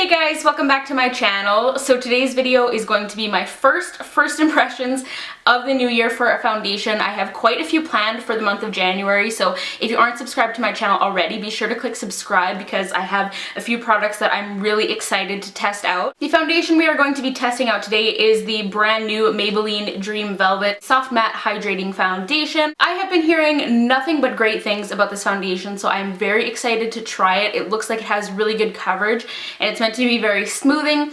Hey guys, welcome back to my channel. So today's video is going to be my first impressions of the new year for a foundation. I have quite a few planned for the month of January, so if you aren't subscribed to my channel already, be sure to click subscribe because I have a few products that I'm really excited to test out. The foundation we are going to be testing out today is the brand new Maybelline Dream Velvet Soft Matte Hydrating Foundation. I have been hearing nothing but great things about this foundation, so I'm very excited to try it. It looks like it has really good coverage and it's meant to be very smoothing,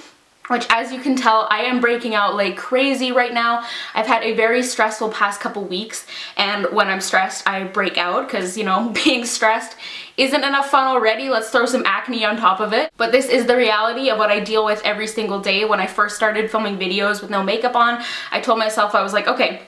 which, as you can tell, I am breaking out like crazy right now. I've had a very stressful past couple weeks, and when I'm stressed I break out because, you know, being stressed isn't enough fun already. Let's throw some acne on top of it. But this is the reality of what I deal with every single day. When I first started filming videos with no makeup on, I told myself, I was like, okay,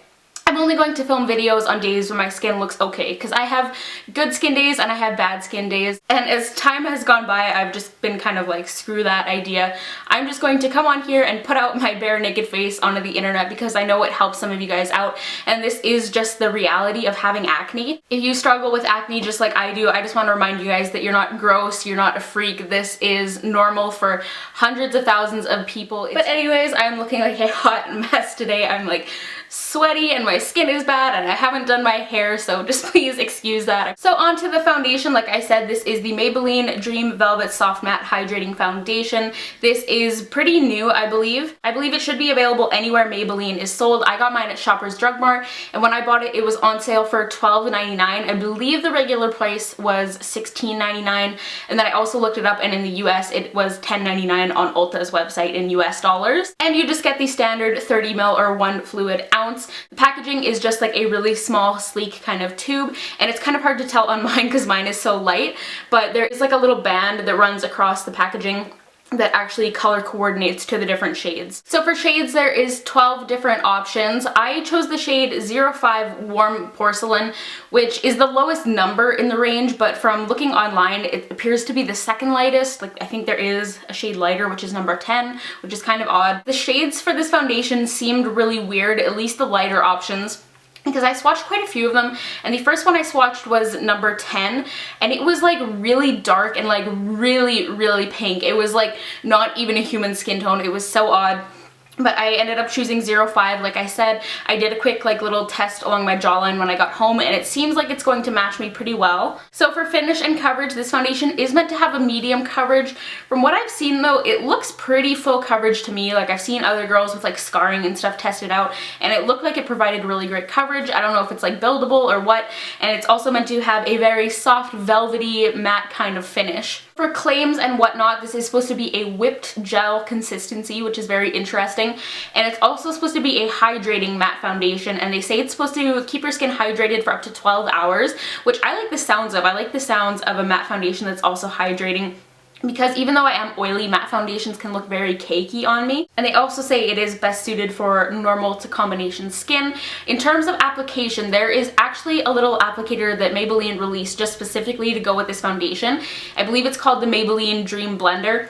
I'm only going to film videos on days when my skin looks okay, because I have good skin days and I have bad skin days. And as time has gone by, I've just been kind of like, screw that idea. I'm just going to come on here and put out my bare naked face onto the internet because I know it helps some of you guys out. And this is just the reality of having acne. If you struggle with acne just like I do, I just want to remind you guys that you're not gross, you're not a freak. This is normal for hundreds of thousands of people. But anyways, I'm looking like a hot mess today. I'm like sweaty and my skin is bad and I haven't done my hair, so just please excuse that. So onto the foundation. Like I said, this is the Maybelline Dream Velvet Soft Matte Hydrating Foundation. This is pretty new, I believe. I believe it should be available anywhere Maybelline is sold. I got mine at Shoppers Drug Mart, and when I bought it, it was on sale for $12.99. I believe the regular price was $16.99, and then I also looked it up, and in the US it was $10.99 on Ulta's website in US dollars. And you just get the standard 30 ml or 1 fluid ounce. The packaging is just like a really small, sleek kind of tube, and it's kind of hard to tell on mine because mine is so light, but there is like a little band that runs across the packaging that actually color coordinates to the different shades. So for shades, there is 12 different options. I chose the shade 05 Warm Porcelain, which is the lowest number in the range, but from looking online, it appears to be the second lightest. Like, I think there is a shade lighter, which is number 10, which is kind of odd. The shades for this foundation seemed really weird, at least the lighter options, because I swatched quite a few of them, and the first one I swatched was number 10, and it was like really dark and like really pink. It was like not even a human skin tone. It was so odd. But I ended up choosing 05. Like I said, I did a quick like little test along my jawline when I got home, and it seems like it's going to match me pretty well. So for finish and coverage, this foundation is meant to have a medium coverage. From what I've seen though, it looks pretty full coverage to me. Like, I've seen other girls with like scarring and stuff tested out, and it looked like it provided really great coverage. I don't know if it's like buildable or what, and it's also meant to have a very soft, velvety, matte kind of finish. For claims and whatnot, this is supposed to be a whipped gel consistency, which is very interesting. And it's also supposed to be a hydrating matte foundation, and they say it's supposed to keep your skin hydrated for up to 12 hours, which I like the sounds of. I like the sounds of a matte foundation that's also hydrating, because even though I am oily, matte foundations can look very cakey on me. And they also say it is best suited for normal to combination skin. In terms of application, there is actually a little applicator that Maybelline released just specifically to go with this foundation. I believe it's called the Maybelline Dream Blender.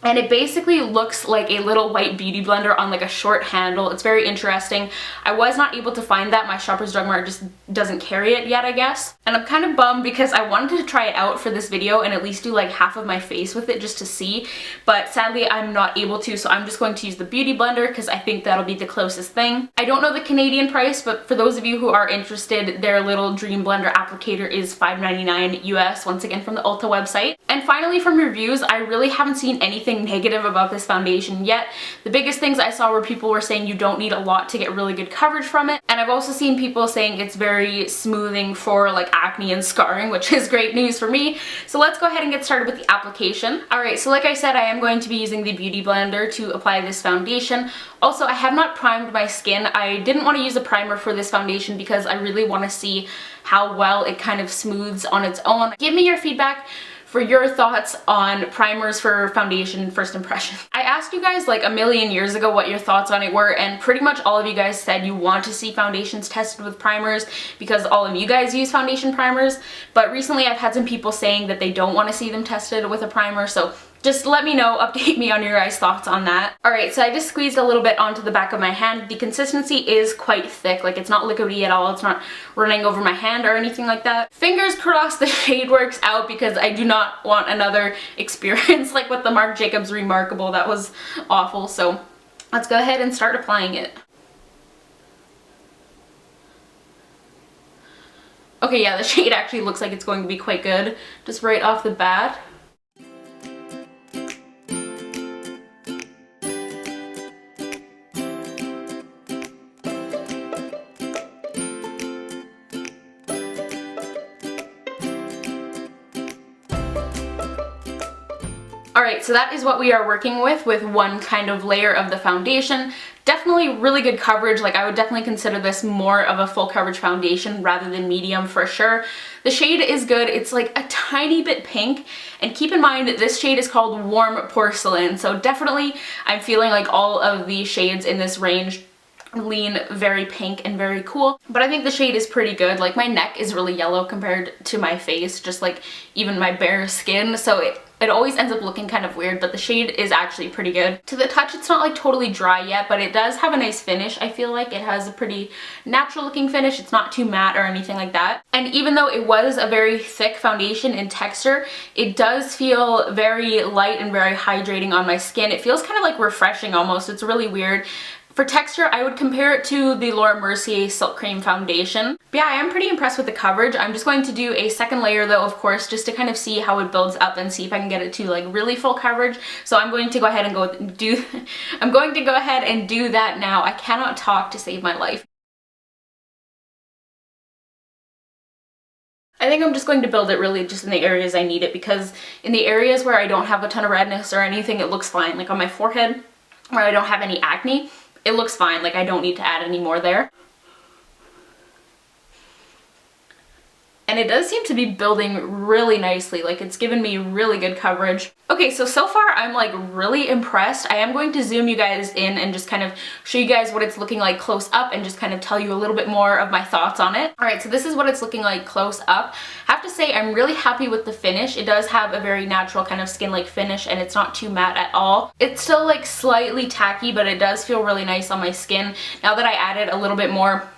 And it basically looks like a little white beauty blender on like a short handle. It's very interesting. I was not able to find that. My Shoppers Drug Mart just doesn't carry it yet, I guess. And I'm kind of bummed because I wanted to try it out for this video and at least do like half of my face with it just to see. But sadly, I'm not able to, so I'm just going to use the beauty blender because I think that'll be the closest thing. I don't know the Canadian price, but for those of you who are interested, their little Dream Blender applicator is $5.99 US, once again from the Ulta website. And finally, from reviews, I really haven't seen anything negative about this foundation yet. The biggest things I saw were people were saying you don't need a lot to get really good coverage from it, and I've also seen people saying it's very smoothing for like acne and scarring, which is great news for me. So let's go ahead and get started with the application. Alright, so like I said, I am going to be using the beauty blender to apply this foundation. Also, I have not primed my skin. I didn't want to use a primer for this foundation because I really want to see how well it kind of smooths on its own. Give me your feedback for your thoughts on primers for foundation first impression. I asked you guys like a million years ago what your thoughts on it were, and pretty much all of you guys said you want to see foundations tested with primers because all of you guys use foundation primers. But recently I've had some people saying that they don't want to see them tested with a primer, so just let me know, update me on your guys' thoughts on that. Alright, so I just squeezed a little bit onto the back of my hand. The consistency is quite thick, like it's not liquidy at all, it's not running over my hand or anything like that. Fingers crossed the shade works out because I do not want another experience like with the Marc Jacobs Remarkable. That was awful, so let's go ahead and start applying it. Okay, yeah, the shade actually looks like it's going to be quite good, just right off the bat. Alright, so that is what we are working with one kind of layer of the foundation. Definitely really good coverage. Like, I would definitely consider this more of a full coverage foundation rather than medium for sure. The shade is good. It's like a tiny bit pink, and keep in mind this shade is called Warm Porcelain, so definitely I'm feeling like all of the shades in this range lean very pink and very cool, but I think the shade is pretty good. Like, my neck is really yellow compared to my face, just like even my bare skin, so it always ends up looking kind of weird, but the shade is actually pretty good. To the touch, it's not like totally dry yet, but it does have a nice finish. I feel like it has a pretty natural looking finish. It's not too matte or anything like that. And even though it was a very thick foundation in texture, it does feel very light and very hydrating on my skin. It feels kind of like refreshing almost. It's really weird. For texture, I would compare it to the Laura Mercier Silk Cream Foundation. But yeah, I am pretty impressed with the coverage. I'm just going to do a second layer though, of course, just to kind of see how it builds up and see if I can get it to like really full coverage. So I'm going to go ahead and I'm going to go ahead and do that now. I cannot talk to save my life. I think I'm just going to build it really just in the areas I need it, because in the areas where I don't have a ton of redness or anything, it looks fine. Like on my forehead, where I don't have any acne, it looks fine. Like, I don't need to add any more there. And it does seem to be building really nicely. Like, it's given me really good coverage. Okay, so far I'm like really impressed. I am going to zoom you guys in and just kind of show you guys what it's looking like close up and just kind of tell you a little bit more of my thoughts on it. Alright, so this is what it's looking like close up. I have to say I'm really happy with the finish. It does have a very natural kind of skin-like finish, and it's not too matte at all. It's still like slightly tacky, but it does feel really nice on my skin. Now that I added a little bit more,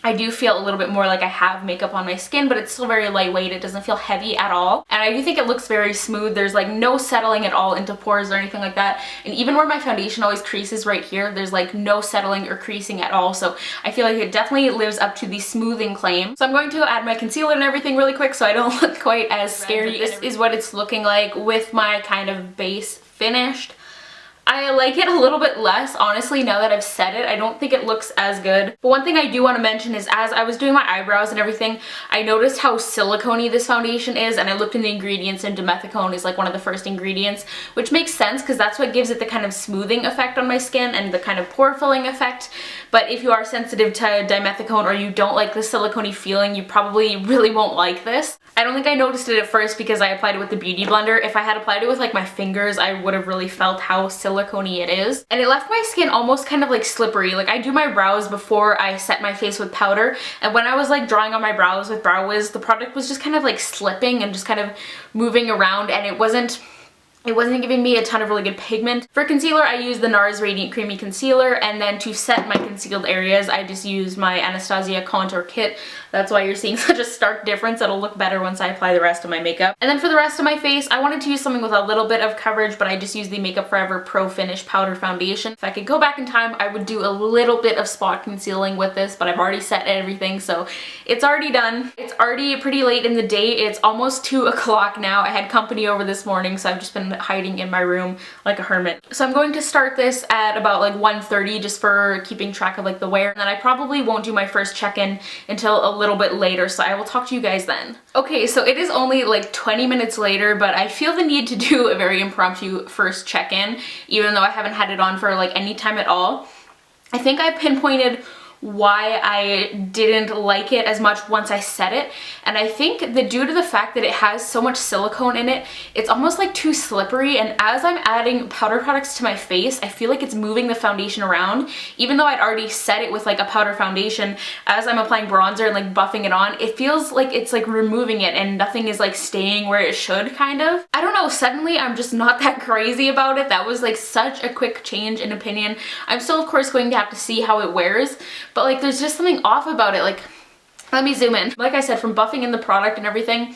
I do feel a little bit more like I have makeup on my skin, but it's still very lightweight. It doesn't feel heavy at all. And I do think it looks very smooth. There's like no settling at all into pores or anything like that. And even where my foundation always creases right here, there's like no settling or creasing at all. So I feel like it definitely lives up to the smoothing claim. So I'm going to add my concealer and everything really quick so I don't look quite as scary. This is what it's looking like with my kind of base finished. I like it a little bit less, honestly, now that I've said it. I don't think it looks as good. But one thing I do want to mention is, as I was doing my eyebrows and everything, I noticed how silicone-y this foundation is, and I looked in the ingredients, and dimethicone is like one of the first ingredients, which makes sense because that's what gives it the kind of smoothing effect on my skin and the kind of pore filling effect. But if you are sensitive to dimethicone or you don't like the silicone-y feeling, you probably really won't like this. I don't think I noticed it at first because I applied it with the Beauty Blender. If I had applied it with like my fingers, I would have really felt how silicone-y it is. And it left my skin almost kind of like slippery. Like, I do my brows before I set my face with powder, and when I was like drawing on my brows with Brow Wiz, the product was just kind of like slipping and just kind of moving around, and it wasn't giving me a ton of really good pigment. For concealer, I use the NARS Radiant Creamy Concealer, and then to set my concealed areas, I just use my Anastasia Contour Kit. That's why you're seeing such a stark difference. It'll look better once I apply the rest of my makeup. And then for the rest of my face, I wanted to use something with a little bit of coverage, but I just used the Makeup Forever Pro Finish Powder Foundation. If I could go back in time, I would do a little bit of spot concealing with this, but I've already set everything, so it's already done. It's already pretty late in the day. It's almost 2 o'clock now. I had company over this morning, so I've just been hiding in my room like a hermit. So I'm going to start this at about like 1:30 just for keeping track of like the wear, and then I probably won't do my first check-in until a little bit later, so I will talk to you guys then. Okay, so it is only like 20 minutes later, but I feel the need to do a very impromptu first check-in, even though I haven't had it on for like any time at all. I think I pinpointed why I didn't like it as much once I set it. And I think that due to the fact that it has so much silicone in it, it's almost like too slippery, and as I'm adding powder products to my face, I feel like it's moving the foundation around. Even though I'd already set it with like a powder foundation, as I'm applying bronzer and like buffing it on, it feels like it's like removing it and nothing is like staying where it should, kind of. I don't know, suddenly I'm just not that crazy about it. That was like such a quick change in opinion. I'm still of course going to have to see how it wears, but like there's just something off about it. Like, let me zoom in. Like I said, from buffing in the product and everything,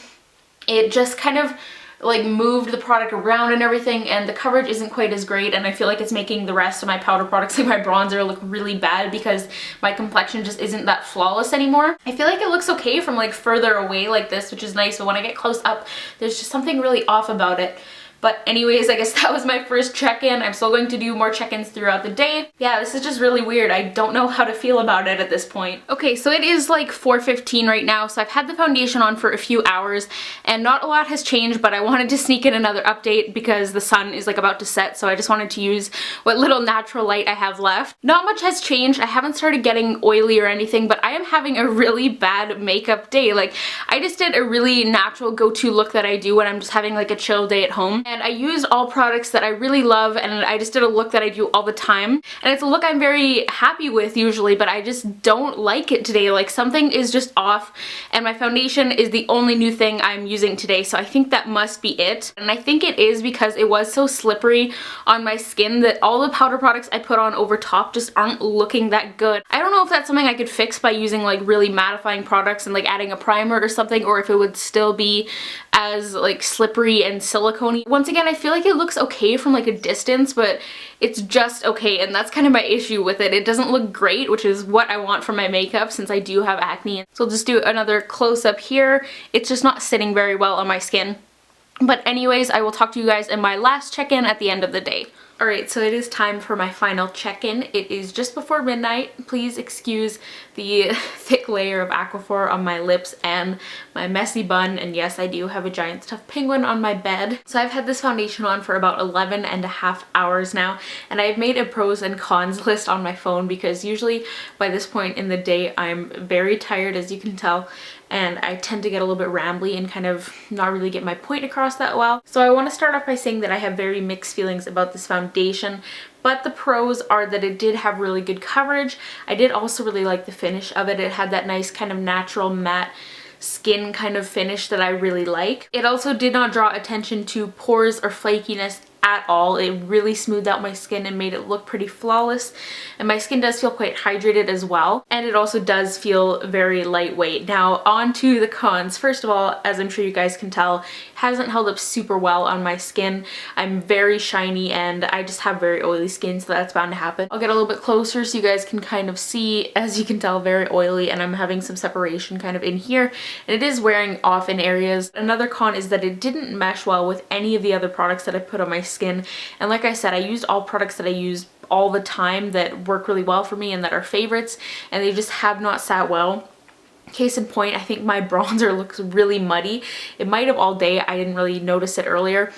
it just kind of like moved the product around and everything, and the coverage isn't quite as great, and I feel like it's making the rest of my powder products, like my bronzer, look really bad because my complexion just isn't that flawless anymore. I feel like it looks okay from like further away like this, which is nice, but when I get close up, there's just something really off about it. But anyways, I guess that was my first check-in. I'm still going to do more check-ins throughout the day. Yeah, this is just really weird. I don't know how to feel about it at this point. Okay, so it is like 4:15 right now, so I've had the foundation on for a few hours, and not a lot has changed, but I wanted to sneak in another update because the sun is like about to set, so I just wanted to use what little natural light I have left. Not much has changed. I haven't started getting oily or anything, but I am having a really bad makeup day. Like, I just did a really natural go-to look that I do when I'm just having like a chill day at home. And I used all products that I really love, and I just did a look that I do all the time. And it's a look I'm very happy with usually, but I just don't like it today. Like, something is just off, and my foundation is the only new thing I'm using today, so I think that must be it. And I think it is because it was so slippery on my skin that all the powder products I put on over top just aren't looking that good. I don't know if that's something I could fix by using like really mattifying products and like adding a primer or something, or if it would still be as like slippery and silicone-y. Once again, I feel like it looks okay from like a distance, but it's just okay, and that's kind of my issue with it. It doesn't look great, which is what I want from my makeup since I do have acne. So I'll just do another close-up here. It's just not sitting very well on my skin. But anyways, I will talk to you guys in my last check-in at the end of the day. Alright, so it is time for my final check-in. It is just before midnight. Please excuse the thick layer of Aquaphor on my lips and my messy bun, and yes, I do have a giant stuffed penguin on my bed. So I've had this foundation on for about 11.5 hours now, and I've made a pros and cons list on my phone because usually by this point in the day I'm very tired, as you can tell, and I tend to get a little bit rambly and kind of not really get my point across that well. So I want to start off by saying that I have very mixed feelings about this foundation, but the pros are that it did have really good coverage. I did also really like the finish of it. It had that nice kind of natural matte skin kind of finish that I really like. It also did not draw attention to pores or flakiness at all. It really smoothed out my skin and made it look pretty flawless, and my skin does feel quite hydrated as well, and it also does feel very lightweight. Now on to the cons. First of all, as I'm sure you guys can tell, it hasn't held up super well on my skin. I'm very shiny and I just have very oily skin, so that's bound to happen. I'll get a little bit closer so you guys can kind of see. As you can tell, very oily, and I'm having some separation kind of in here, and it is wearing off in areas. Another con is that it didn't mesh well with any of the other products that I put on my skin, and like I said, I used all products that I use all the time that work really well for me and that are favorites, and they just have not sat well. Case in point, I think my bronzer looks really muddy. It might have all day, I didn't really notice it earlier,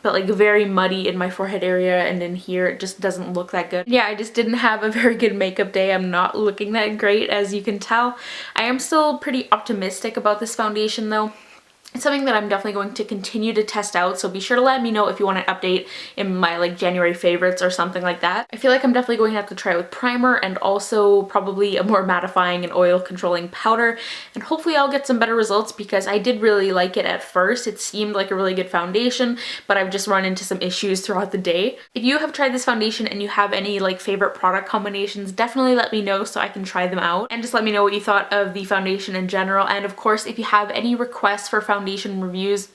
but like very muddy in my forehead area and in here. It just doesn't look that good. Yeah, I just didn't have a very good makeup day. I'm not looking that great, as you can tell. I am still pretty optimistic about this foundation though. It's something that I'm definitely going to continue to test out, so be sure to let me know if you want an update in my like January favorites or something like that. I feel like I'm definitely going to have to try it with primer and also probably a more mattifying and oil controlling powder, and hopefully I'll get some better results because I did really like it at first. It seemed like a really good foundation, but I've just run into some issues throughout the day. If you have tried this foundation and you have any like favorite product combinations, definitely let me know so I can try them out, and just let me know what you thought of the foundation in general. And of course, if you have any requests for foundation reviews,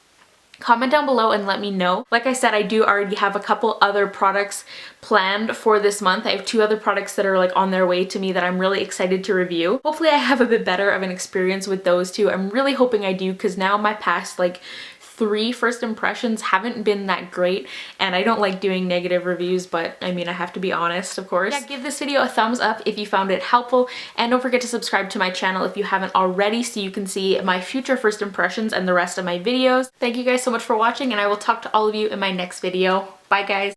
comment down below and let me know. Like I said, I do already have a couple other products planned for this month. I have 2 other products that are like on their way to me that I'm really excited to review. Hopefully I have a bit better of an experience with those 2. I'm really hoping I do, because now my past like 3 first impressions haven't been that great, and I don't like doing negative reviews, but I mean, I have to be honest, of course. Yeah, give this video a thumbs up if you found it helpful, and don't forget to subscribe to my channel if you haven't already so you can see my future first impressions and the rest of my videos. Thank you guys so much for watching, and I will talk to all of you in my next video. Bye guys!